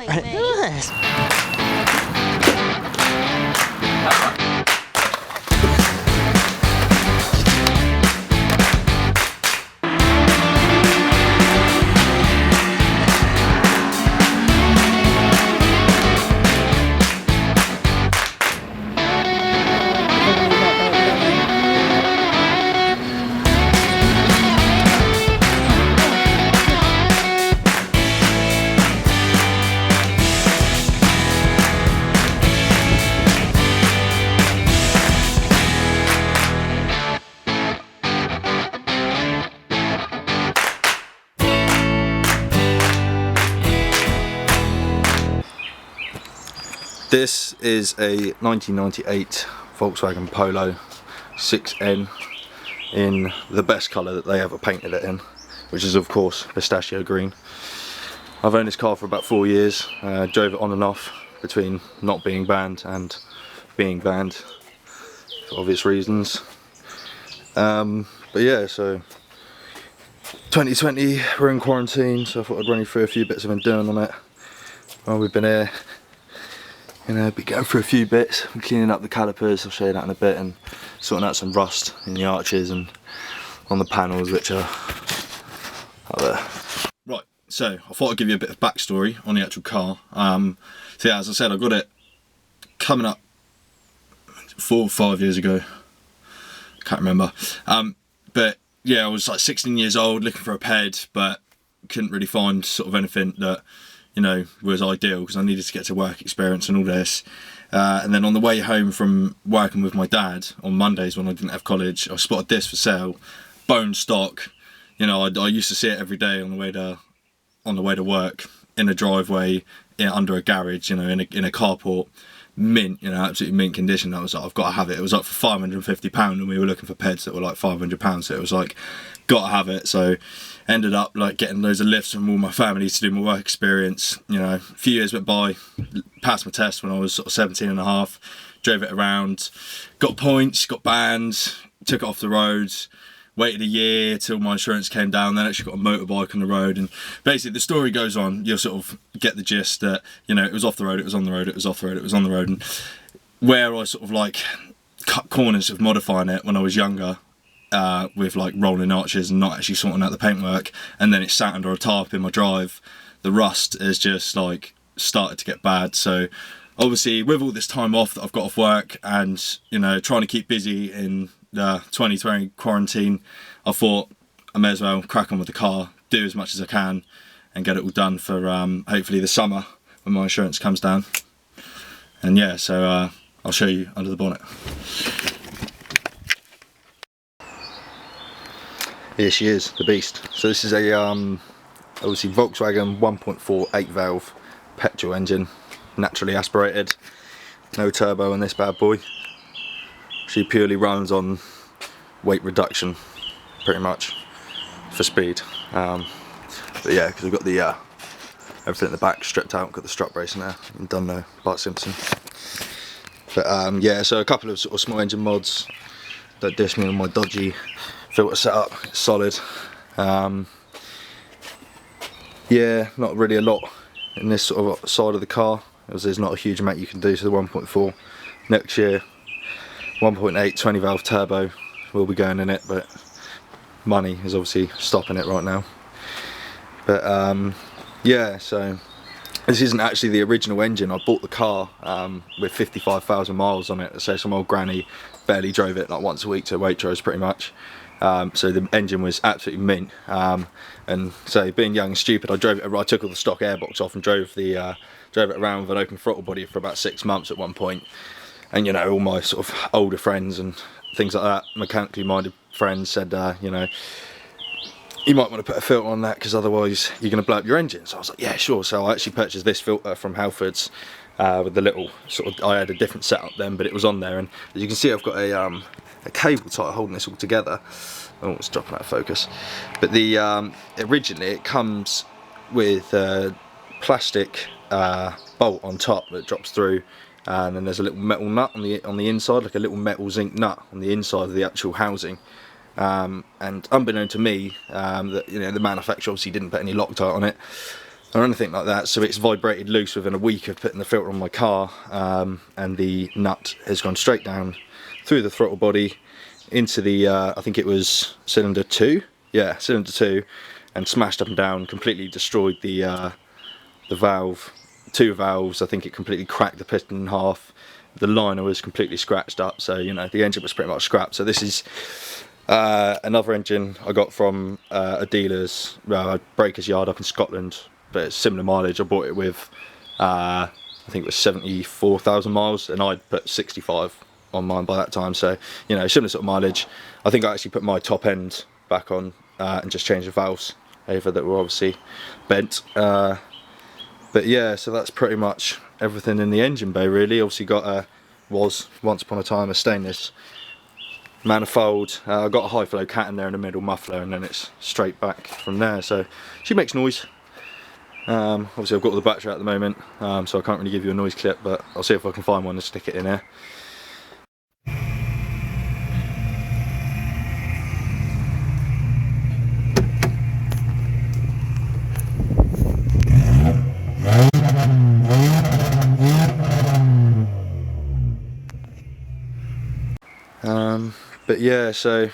like me. Yes. This is a 1998 Volkswagen Polo 6N in the best colour that they ever painted it in, which is of course pistachio green. I've owned this car for about 4 years, drove it on and off between not being banned and being banned for obvious reasons. But yeah, so 2020 we're in quarantine, so I thought I'd run you through a few bits I've been doing on it while we've been here. You know, be going through a few bits, I'm cleaning up the calipers, I'll show you that in a bit, and sorting out some rust in the arches and on the panels which are up there. Right, so I thought I'd give you a bit of backstory on the actual car. So yeah, as I said, I got it coming up 4 or 5 years ago, can't remember. But yeah, I was like 16 years old looking for a ped, but couldn't really find sort of anything that, you know, was ideal because I needed to get to work experience and all this. And then on the way home from working with my dad on Mondays when I didn't have college, I spotted this for sale, bone stock. You know, I used to see it every day on the way to work, in a driveway, under a garage, you know, in a carport, mint, you know, absolutely mint condition. I was like, I've got to have it. It was up for £550 and we were looking for peds that were like £500, so it was like, got to have it. So ended up like getting loads of lifts from all my family to do my work experience. You know, a few years went by, passed my test when I was sort of 17 and a half, drove it around, got points, got banned, took it off the roads, waited a year till my insurance came down, then actually got a motorbike on the road. And basically the story goes on, you'll sort of get the gist that, you know, it was off the road, it was on the road, it was off the road, it was on the road. And where I sort of like cut corners of modifying it when I was younger, with like rolling arches and not actually sorting out the paintwork, and then it sat under a tarp in my drive, the rust has just like started to get bad. So obviously with all this time off that I've got off work and, you know, trying to keep busy in the 2020 quarantine, I thought I may as well crack on with the car, do as much as I can and get it all done for hopefully the summer when my insurance comes down. And yeah, so I'll show you under the bonnet. Here she is, the beast. So this is a obviously Volkswagen 1.4 8 valve petrol engine, naturally aspirated, no turbo on this bad boy. She purely runs on weight reduction, pretty much, for speed. But yeah, because we've got the everything at the back stripped out, got the strut brace in there, and done no Bart Simpson. But yeah, so a couple of sort of small engine mods. Don't dish me on my dodgy filter setup, it's solid. Yeah, not really a lot in this sort of side of the car, as there's not a huge amount you can do to the 1.4. Next year, 1.8 20 valve turbo will be going in it, but money is obviously stopping it right now. But yeah, so this isn't actually the original engine. I bought the car with 55,000 miles on it, so some old granny barely drove it like once a week to Waitrose pretty much. So the engine was absolutely mint, and so being young and stupid, I took all the stock airbox off and drove it around with an open throttle body for about 6 months at one point. And you know, all my sort of older friends and things like that, mechanically minded friends, said you know, you might want to put a filter on that because otherwise you're going to blow up your engine. So I was like, yeah, sure. So I actually purchased this filter from Halfords with the little sort of, I had a different setup then, but it was on there. And as you can see, I've got a cable tie holding this all together. Oh, it's dropping out of focus. But the originally it comes with a plastic bolt on top that drops through, and then there's a little metal nut on the inside, like a little metal zinc nut on the inside of the actual housing. And unbeknown to me, that, you know, the manufacturer obviously didn't put any Loctite on it. or anything like that, so it's vibrated loose within a week of putting the filter on my car, and the nut has gone straight down through the throttle body into the I think it was cylinder 2, yeah, cylinder 2, and smashed up and down, completely destroyed the valve, 2 valves. I think it completely cracked the piston in half. The liner was completely scratched up, so you know the engine was pretty much scrapped. So this is another engine I got from a dealer's breaker's yard up in Scotland, but it's similar mileage. I bought it with I think it was 74,000 miles, and I'd put 65 on mine by that time, so you know, similar sort of mileage. I think I actually put my top end back on and just changed the valves over that were obviously bent. But yeah, so that's pretty much everything in the engine bay really. Obviously got was once upon a time a stainless manifold. I've got a high flow cat in there in the middle muffler, and then it's straight back from there, so she makes noise. Obviously I've got all the battery at the moment, so I can't really give you a noise clip, but I'll see if I can find one and stick it in there. But yeah, so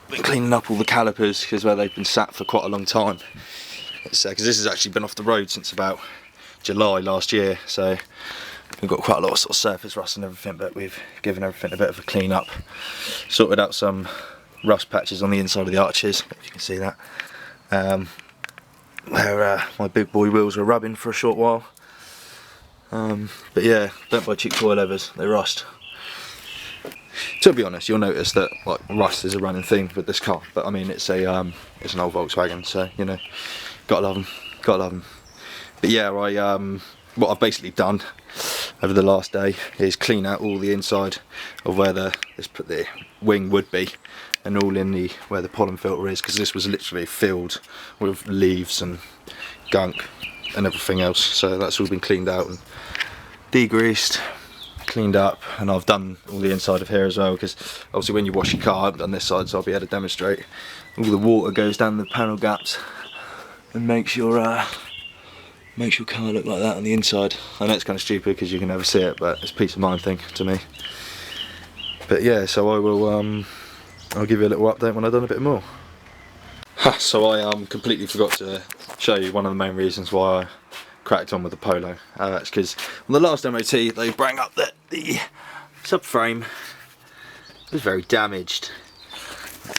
been cleaning up all the calipers because where they've been sat for quite a long time. It's because this has actually been off the road since about July last year, so we've got quite a lot of sort of surface rust and everything, but we've given everything a bit of a clean up, sorted out some rust patches on the inside of the arches, if you can see that, where my big boy wheels were rubbing for a short while. But yeah, don't buy cheap coilovers, they rust. To be honest, you'll notice that like rust is a running theme with this car, but I mean it's an old Volkswagen, so you know, gotta love them, gotta love them. But yeah, what I've basically done over the last day is clean out all the inside of where the wing would be, and all in where the pollen filter is, because this was literally filled with leaves and gunk and everything else. So that's all been cleaned out and degreased, cleaned up, and I've done all the inside of here as well, because obviously when you wash your car, I've done this side so I'll be able to demonstrate. All the water goes down the panel gaps and makes your car look like that on the inside. I know it's kind of stupid because you can never see it, but it's a peace of mind thing to me. But yeah, so I will I'll give you a little update when I've done a bit more. So I completely forgot to show you one of the main reasons why I cracked on with the Polo. It's because on the last MOT they brought up that the subframe was very damaged.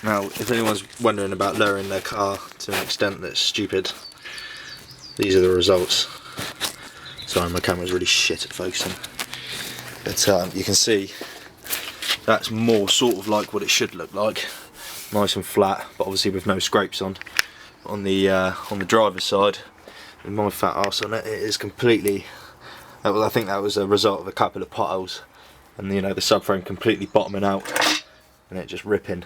Now, if anyone's wondering about lowering their car to an extent that's stupid, these are the results. Sorry, my camera's really shit at focusing. But you can see that's more sort of like what it should look like. Nice and flat, but obviously with no scrapes on the driver's side. With my fat arse on it, it is completely. I think that was a result of a couple of potholes, and you know, the subframe completely bottoming out and it just ripping.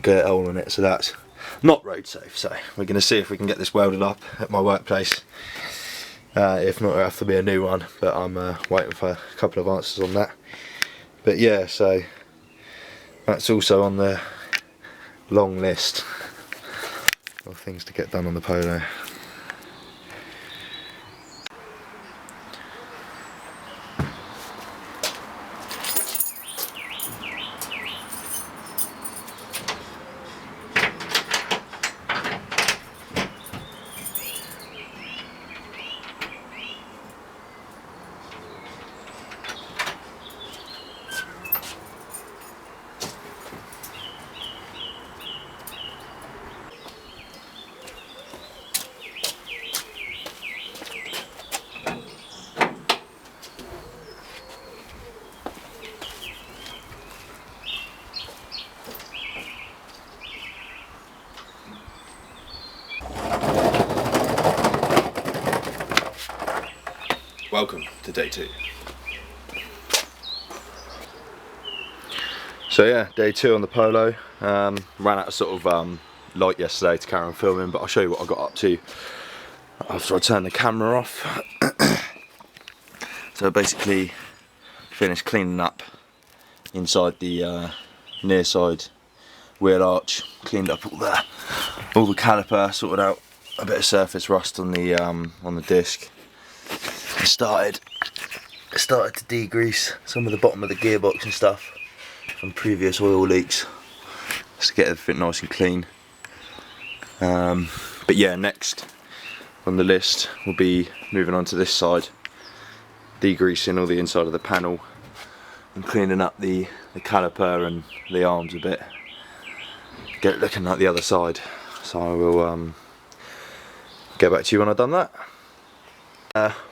Get a hole in it, so that's not road safe. So we're going to see if we can get this welded up at my workplace. If not, it'll have to be a new one, but I'm waiting for a couple of answers on that. But yeah, so that's also on the long list of things to get done on the Polo. Welcome to day 2. So yeah, day 2 on the Polo. Ran out of sort of light yesterday to carry on filming, but I'll show you what I got up to after I turned the camera off. So basically finished cleaning up inside the near side wheel arch, cleaned up all the caliper, sorted out a bit of surface rust on the disc. I started to degrease some of the bottom of the gearbox and stuff from previous oil leaks, just to get everything nice and clean. But yeah, next on the list will be moving on to this side, degreasing all the inside of the panel and cleaning up the caliper and the arms a bit, get it looking like the other side. So I will get back to you when I've done that.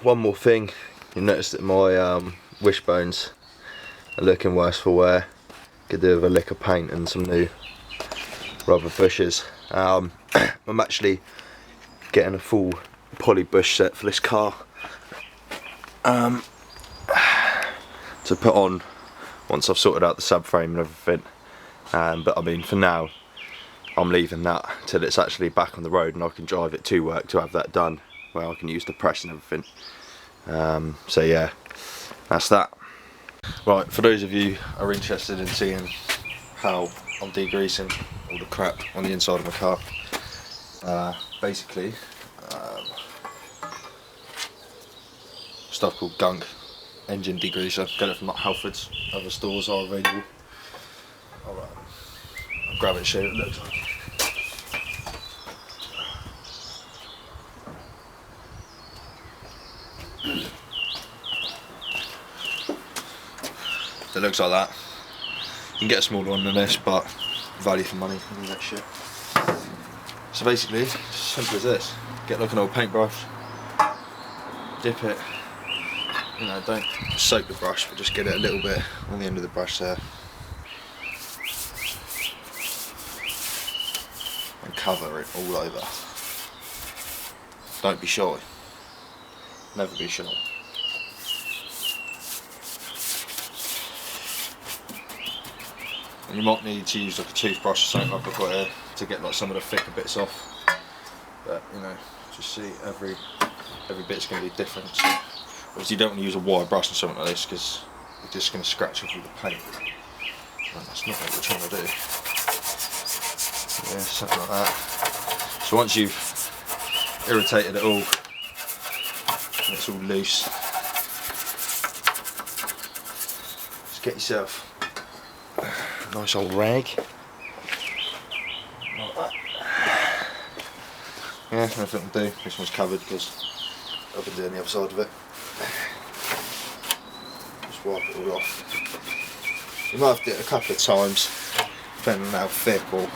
One more thing, you notice that my wishbones are looking worse for wear. Could do with a lick of paint and some new rubber bushes. I'm actually getting a full poly bush set for this car to put on once I've sorted out the subframe and everything. But I mean, for now I'm leaving that till it's actually back on the road and I can drive it to work to have that done, where I can use the press and everything. So yeah, that's that. Right, for those of you who are interested in seeing how I'm degreasing all the crap on the inside of my car, basically stuff called gunk engine degreaser. Get it from like Halfords, other stores are available. I'll grab it and show you what it looks like. It looks like that. You can get a smaller one than this, but value for money and all that shit. So basically, it's as simple as this. Get like an old paintbrush, dip it, you know, don't soak the brush, but just get it a little bit on the end of the brush there. And cover it all over. Don't be shy. Never be shy. And you might need to use like a toothbrush or something like I've got here to get like some of the thicker bits off. But you know, just see every bit's going to be different. So obviously you don't want to use a wire brush or something like this because you're just going to scratch off all the paint. And that's not what we're trying to do. Yeah, something like that. So once you've irritated it all and it's all loose, just get yourself a nice old rag. Like that. Yeah, nothing to do. This one's covered because I've been doing the other side of it. Just wipe it all off. You might have to do it a couple of times, depending on how thick or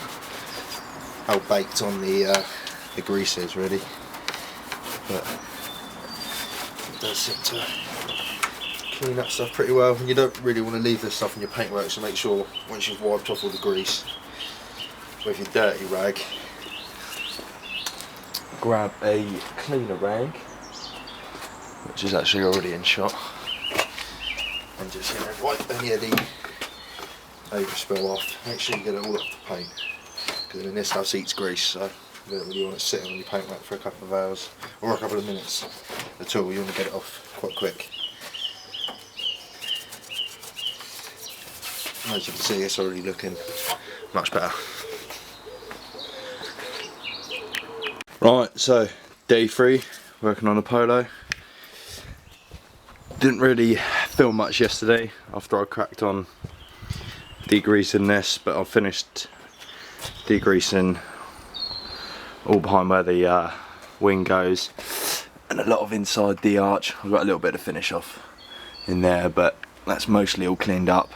how baked on the grease is, really. But it does seem to clean up stuff pretty well. And you don't really want to leave this stuff in your paintwork, so make sure once you've wiped off all the grease with your dirty rag, grab a cleaner rag, which is actually already in shot, and just, you know, wipe any of the overspill off. Make sure you get it all off the paint, because in this stuff eats grease, so you don't really want it sitting on your paintwork for a couple of hours or a couple of minutes at all. You want to get it off quite quick. As you can see, it's already looking much better. Right, so day 3, working on a Polo. Didn't really film much yesterday after I cracked on degreasing this, but I finished degreasing all behind where the wing goes and a lot of inside the arch. I've got a little bit of finish off in there, but that's mostly all cleaned up.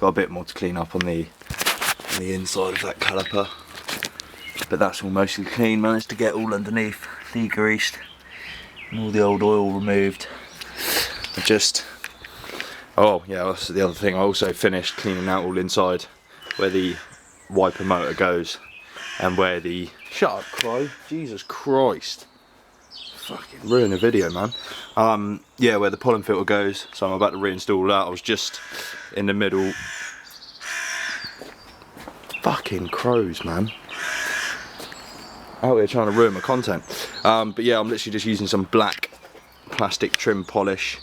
Got a bit more to clean up on the inside of that caliper, but that's all mostly clean. Managed to get all underneath degreased and all the old oil removed. I just, oh yeah, that's the other thing. I also finished cleaning out all inside where the wiper motor goes and where the, shut up Crow, Jesus Christ, fucking ruin the video, man. Yeah, where the pollen filter goes, so I'm about to reinstall that. I was just in the middle. Fucking crows, man. Out here trying to ruin my content. But yeah, I'm literally just using some black plastic trim polish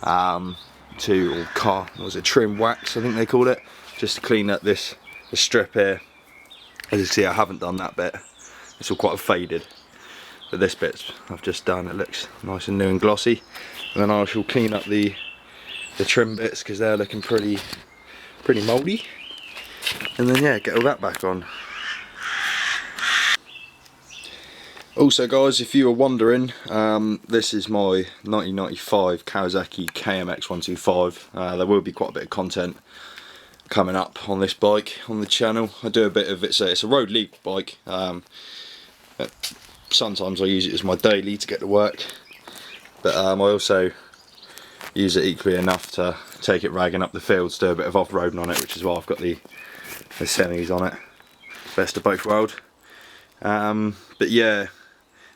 or car, what was it, trim wax I think they call it, just to clean up this strip here As you see, I haven't done that bit. It's all quite faded. But this bit I've just done, it looks nice and new and glossy. And then I shall clean up the trim bits because they're looking pretty mouldy. And then yeah, get all that back on. Also guys, if you were wondering, this is my 1995 Kawasaki KMX125. There will be quite a bit of content coming up on this bike on the channel. I do a bit of it's a road league bike. Sometimes I use it as my daily to get to work, but I also use it equally enough to take it ragging up the fields, do a bit of off-roading on it, which is why I've got the semis on it. Best of both worlds. But yeah,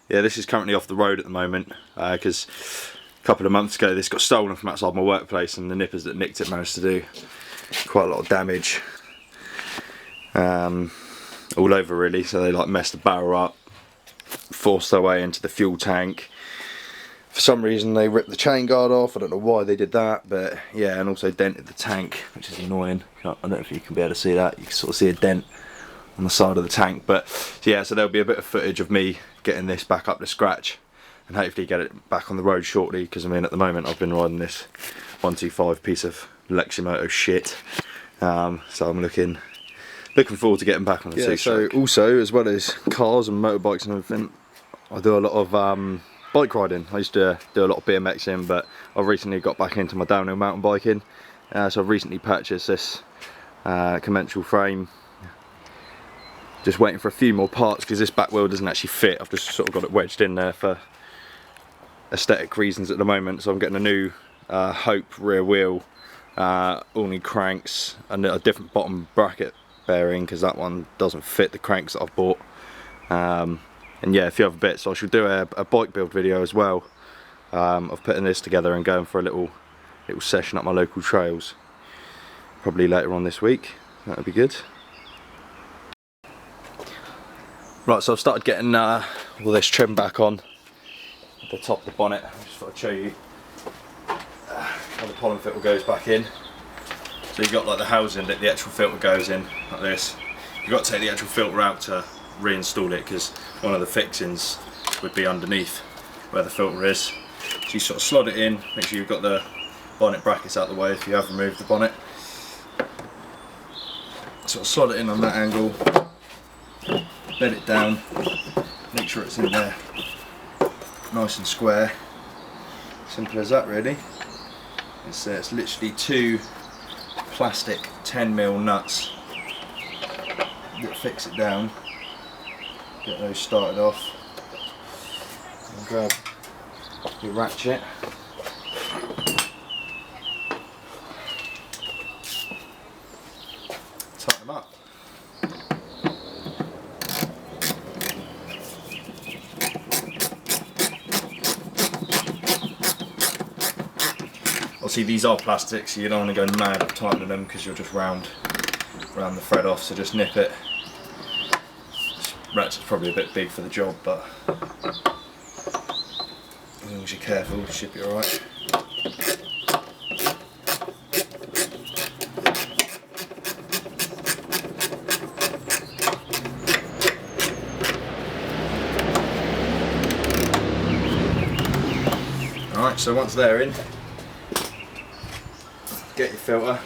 this is currently off the road at the moment because a couple of months ago this got stolen from outside my workplace, and the nippers that nicked it managed to do quite a lot of damage all over really. So they like messed the barrel up, forced their way into the fuel tank. For some reason they ripped the chain guard off. I don't know why they did that, but yeah, and also dented the tank, which is annoying. I don't know if you can be able to see that. You can sort of see a dent on the side of the tank. But yeah, so there'll be a bit of footage of me getting this back up to scratch and hopefully get it back on the road shortly, because I mean at the moment I've been riding this 125 piece of Leximoto shit. So I'm looking forward to getting back on the two-stroke. So also, as well as cars and motorbikes and everything, I do a lot of bike riding. I used to do a lot of BMXing, but I've recently got back into my downhill mountain biking. So I've recently purchased this commensal frame. Just waiting for a few more parts because this back wheel doesn't actually fit. I've just sort of got it wedged in there for aesthetic reasons at the moment. So I'm getting a new Hope rear wheel, all new cranks, and a different bottom bracket bearing because that one doesn't fit the cranks that I've bought. And yeah, a few other bits. So I should do a bike build video as well of putting this together and going for a little session up my local trails. Probably later on this week. That would be good. Right, so I've started getting all this trim back on at the top of the bonnet. I just thought I'd show you how the pollen filter goes back in. So you've got like the housing that the actual filter goes in, like this. You've got to take the actual filter out to reinstall it because one of the fixings would be underneath where the filter is. So you sort of slot it in, make sure you've got the bonnet brackets out of the way if you have removed the bonnet. Sort of slot it in on that angle, bed it down, make sure it's in there nice and square. Simple as that really. It's literally two plastic 10mm nuts that fix it down. Get those started off and grab your ratchet. Tighten them up. Obviously these are plastic, so you don't want to go mad at tightening them because you'll just round the thread off, so just nip it. This ratchet's probably a bit big for the job, but as long as you're careful, you should be alright. Alright, so once they're in, get your filter,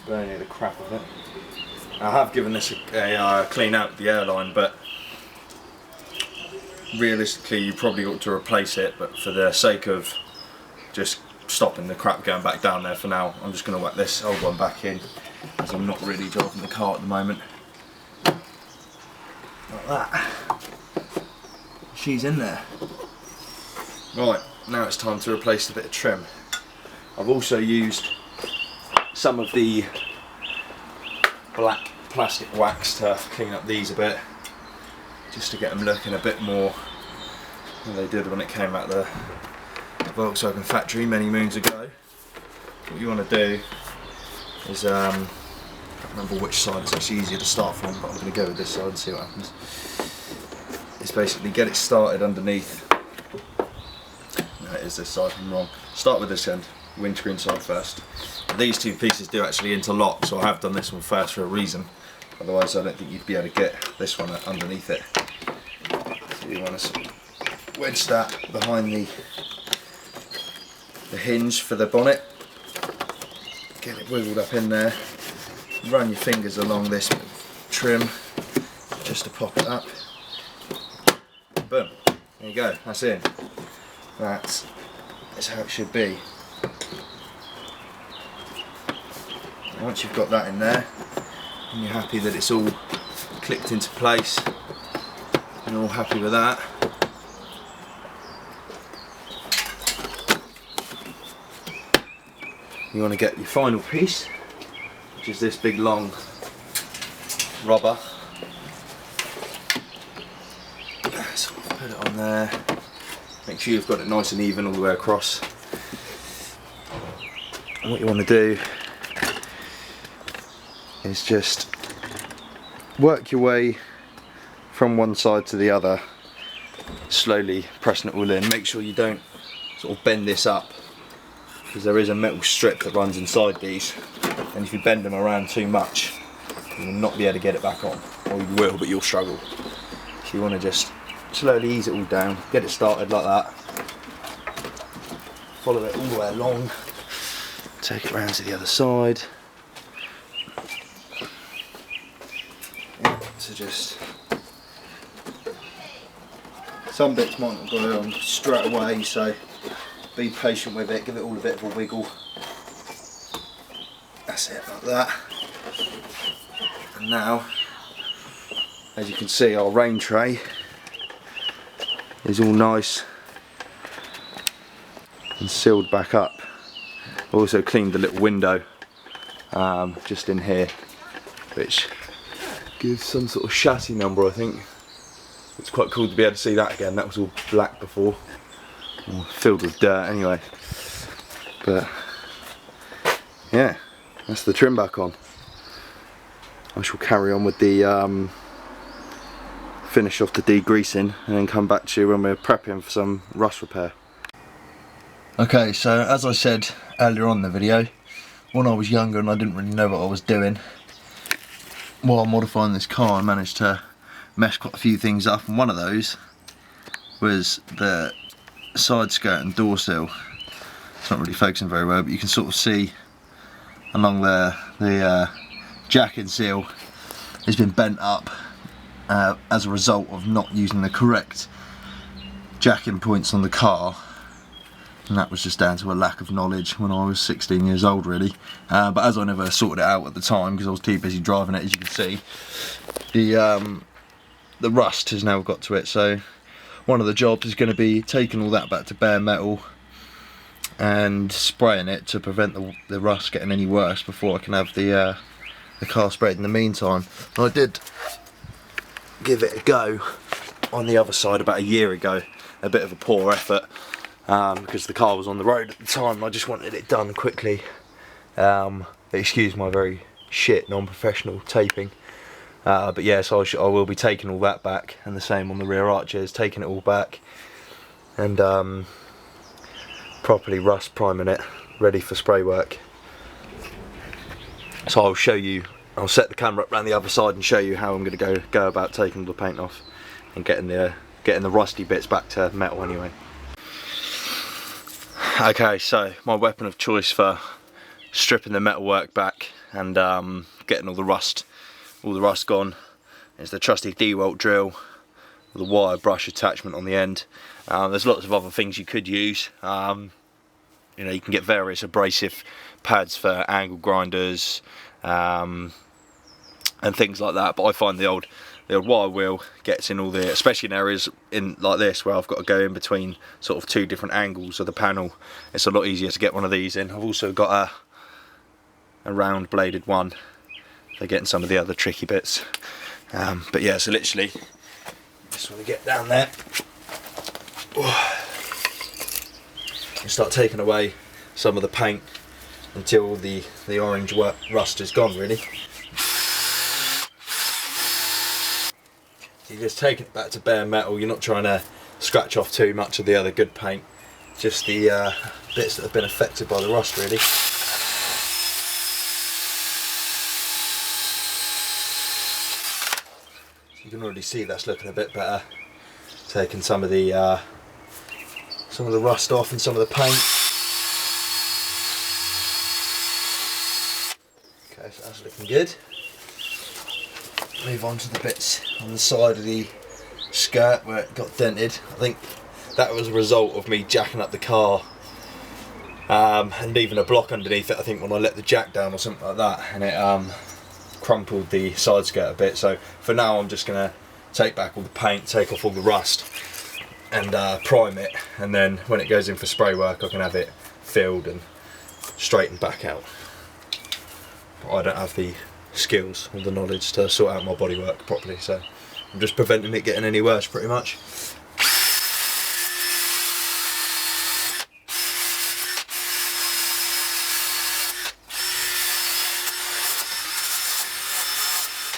burn the crap of it. I have given this a clean out the airline, but realistically you probably ought to replace it, but for the sake of just stopping the crap going back down there for now, I'm just going to whack this old one back in as I'm not really driving the car at the moment. Like that. She's in there. Right, now it's time to replace the bit of trim. I've also used some of the black plastic wax to clean up these a bit, just to get them looking a bit more than they did when it came out the Volkswagen factory many moons ago. What you want to do is, I can't remember which side it's actually easier to start from, but I'm going to go with this side and see what happens. It's basically get it started underneath. No, it is this side, I'm wrong. Start with this end. Windscreen side first. These two pieces do actually interlock, so I have done this one first for a reason. otherwise I don't think you'd be able to get this one underneath it. So you want to sort of wedge that behind the hinge for the bonnet, get it wiggled up in there, run your fingers along this trim just to pop it up. Boom, there you go, that's in. That's how it should be. And once you've got that in there and you're happy that it's all clicked into place and all happy with that, you want to get your final piece, which is this big long rubber. So put it on there, make sure you've got it nice and even all the way across. And what you want to do is just work your way from one side to the other, slowly pressing it all in. Make sure you don't sort of bend this up, because there is a metal strip that runs inside these, and if you bend them around too much you will not be able to get it back on, or you will, but you'll struggle. So you want to just slowly ease it all down, get it started like that, follow it all the way along, take it round to the other side. So just, some bits might not go on straight away, so be patient with it, give it all a bit of a wiggle. That's it, like that. And now, as you can see, our rain tray is all nice and sealed back up. I also cleaned the little window just in here, which gives some sort of chassis number, I think. It's quite cool to be able to see that again. That was all black before, or filled with dirt anyway. But yeah, that's the trim back on. I shall carry on with the finish off the degreasing and then come back to you when we're prepping for some rust repair. Okay, so as I said earlier on in the video, when I was younger and I didn't really know what I was doing, while modifying this car I managed to mess quite a few things up, and one of those was the side skirt and door sill. It's not really focusing very well, but you can sort of see along there the jacking seal has been bent up as a result of not using the correct jacking points on the car, and that was just down to a lack of knowledge when I was 16 years old really. But as I never sorted it out at the time because I was too busy driving it, as you can see, the rust has now got to it. So one of the jobs is going to be taking all that back to bare metal and spraying it to prevent the rust getting any worse before I can have the car sprayed in the meantime. And I did give it a go on the other side about a year ago, a bit of a poor effort because the car was on the road at the time. I just wanted it done quickly. Excuse my very shit non-professional taping. But yeah, so I will be taking all that back, and the same on the rear arches, taking it all back and properly rust priming it, ready for spray work. So I'll show you, I'll set the camera up around the other side and show you how I'm going to go about taking the paint off and getting the rusty bits back to metal anyway. Okay, so my weapon of choice for stripping the metalwork back and getting all the rust gone is the trusty DeWalt drill with a wire brush attachment on the end. There's lots of other things you could use. You know, you can get various abrasive pads for angle grinders and things like that, but I find the old wire wheel gets in all the, especially in areas in like this where I've got to go in between sort of two different angles of the panel. It's a lot easier to get one of these in. I've also got a round bladed one for getting some of the other tricky bits. But yeah, so literally just want to get down there and start taking away some of the paint until the orange rust is gone really. You're just taking it back to bare metal. You're not trying to scratch off too much of the other good paint, just the bits that have been affected by the rust really. 'Cause you can already see that's looking a bit better. Taking some of the rust off and some of the paint. Okay, so that's looking good. Move on to the bits on the side of the skirt where it got dented. I think that was a result of me jacking up the car and leaving a block underneath it, I think, when I let the jack down or something like that, and it crumpled the side skirt a bit. So for now I'm just going to take back all the paint, take off all the rust and prime it, and then when it goes in for spray work I can have it filled and straightened back out. But I don't have the skills or the knowledge to sort out my bodywork properly, so I'm just preventing it getting any worse pretty much.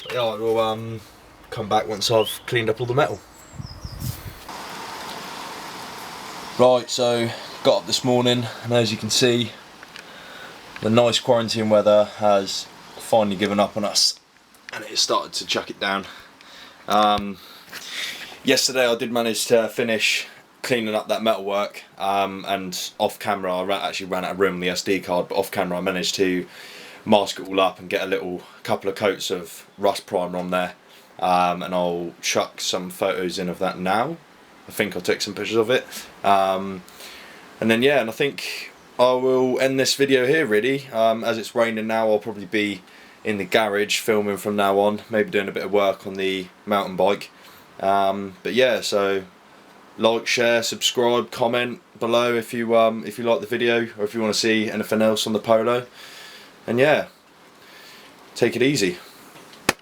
But yeah, I will come back once I've cleaned up all the metal. Right, so got up this morning and as you can see the nice quarantine weather has finally given up on us and it started to chuck it down. Yesterday I did manage to finish cleaning up that metalwork and off camera I actually ran out of room on the SD card, but off camera I managed to mask it all up and get a couple of coats of rust primer on there, and I'll chuck some photos in of that now. I think I'll take some pictures of it, and then yeah, and I think I will end this video here really. As it's raining now, I'll probably be in the garage filming from now on, maybe doing a bit of work on the mountain bike. But yeah, so like, share, subscribe, comment below if you like the video or if you want to see anything else on the Polo. And yeah, take it easy.